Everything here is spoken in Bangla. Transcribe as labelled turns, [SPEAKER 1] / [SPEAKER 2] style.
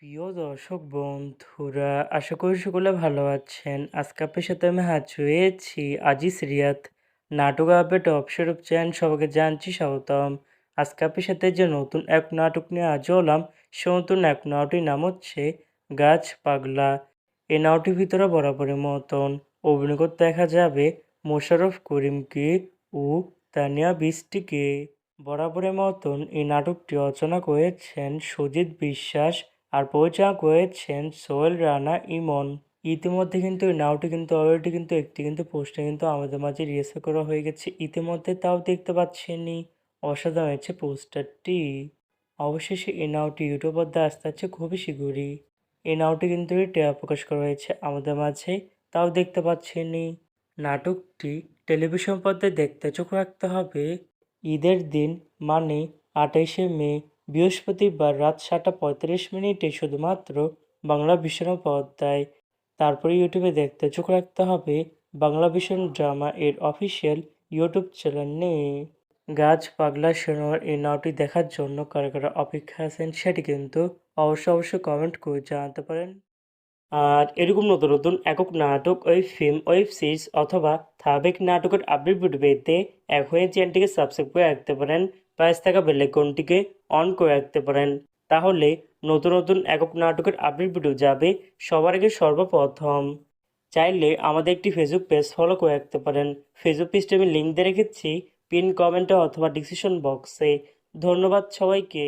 [SPEAKER 1] প্রিয় দর্শক বন্ধুরা, আশা করি সকলে ভালো আছেন। আজকে আপনার সাথে আমি হাজির হয়েছি আজিজ রিয়াদ নাটক আপডেট অফিসিয়াল চ্যানেল। সবাইকে জানছি স্বাগতম। আজকে আপনার সাথে যে নতুন এক নাটক নিয়ে হাজির হলাম, সে নতুন এক নাটকটির নাম হচ্ছে গাছ পাগলা। এই নাটকটির ভিতরে বরাবরের মতন অভিনয় করতে দেখা যাবে মোশাররফ করিমকে ও তানিয়া বৃষ্টিকে। বরাবরের মতন এই নাটকটি রচনা করেছেন সুজিত বিশ্বাস আর পরিচালনা করেছেন সোহেল রানা ইমন। ইতিমধ্যে কিন্তু এই নাটকটি কিন্তু অলরেডি কিন্তু একটি কিন্তু পোস্টার কিন্তু আমাদের মাঝে রিলিজ করা হয়ে গেছে ইতিমধ্যে, তাও দেখতে পাচ্ছেনই। অসাধারণ হয়েছে পোস্টারটি। অবশেষে এই নাটকটি ইউটিউব পর্দায় আসতে যাচ্ছে খুবই শীঘ্রই। এই নাটকটি কিন্তু ট্রেলার প্রকাশ করা হয়েছে আমাদের মাঝে, তাও দেখতে পাচ্ছেনই। নাটকটি টেলিভিশন পর্দায় দেখতে চোখ রাখতে হবে ঈদের দিন, মানে ২৮শে মে বৃহস্পতিবার রাত ৭:৩৫ শুধুমাত্র বাংলা ভিশন পর্দায়। তারপরে ইউটিউবে দেখতে চোখ রাখতে হবে বাংলা ভিশন ড্রামা এর অফিসিয়াল ইউটিউব চ্যানেলে। গাছ পাগলা সিনেমার এই নাটকটি দেখার জন্য কারা কারা অপেক্ষা আছেন সেটি কিন্তু অবশ্যই কমেন্ট করে জানাতে পারেন। আর এরকম নতুন নতুন একক নাটক, ওয়েব ফিল্ম, ওয়েব সিরিজ অথবা ধারাবাহিক নাটকের আপডেট ভিডিও পেতে এখনই চ্যানেলটিকে সাবস্ক্রাইব করে রাখতে পারেন, পাশে থাকা বেল আইকনটিকে অন করে রাখতে পারেন। তাহলে নতুন নতুন একক নাটকের আপডেট ভিডিও যাবে সবার আগে সর্বপ্রথম। চাইলে আমাদের একটি ফেসবুক পেজ ফলো করে রাখতে পারেন। ফেসবুক পেজটি আমি লিঙ্ক দিয়ে রেখেছি পিন কমেন্টে অথবা ডিসক্রিপশন বক্সে। ধন্যবাদ সবাইকে।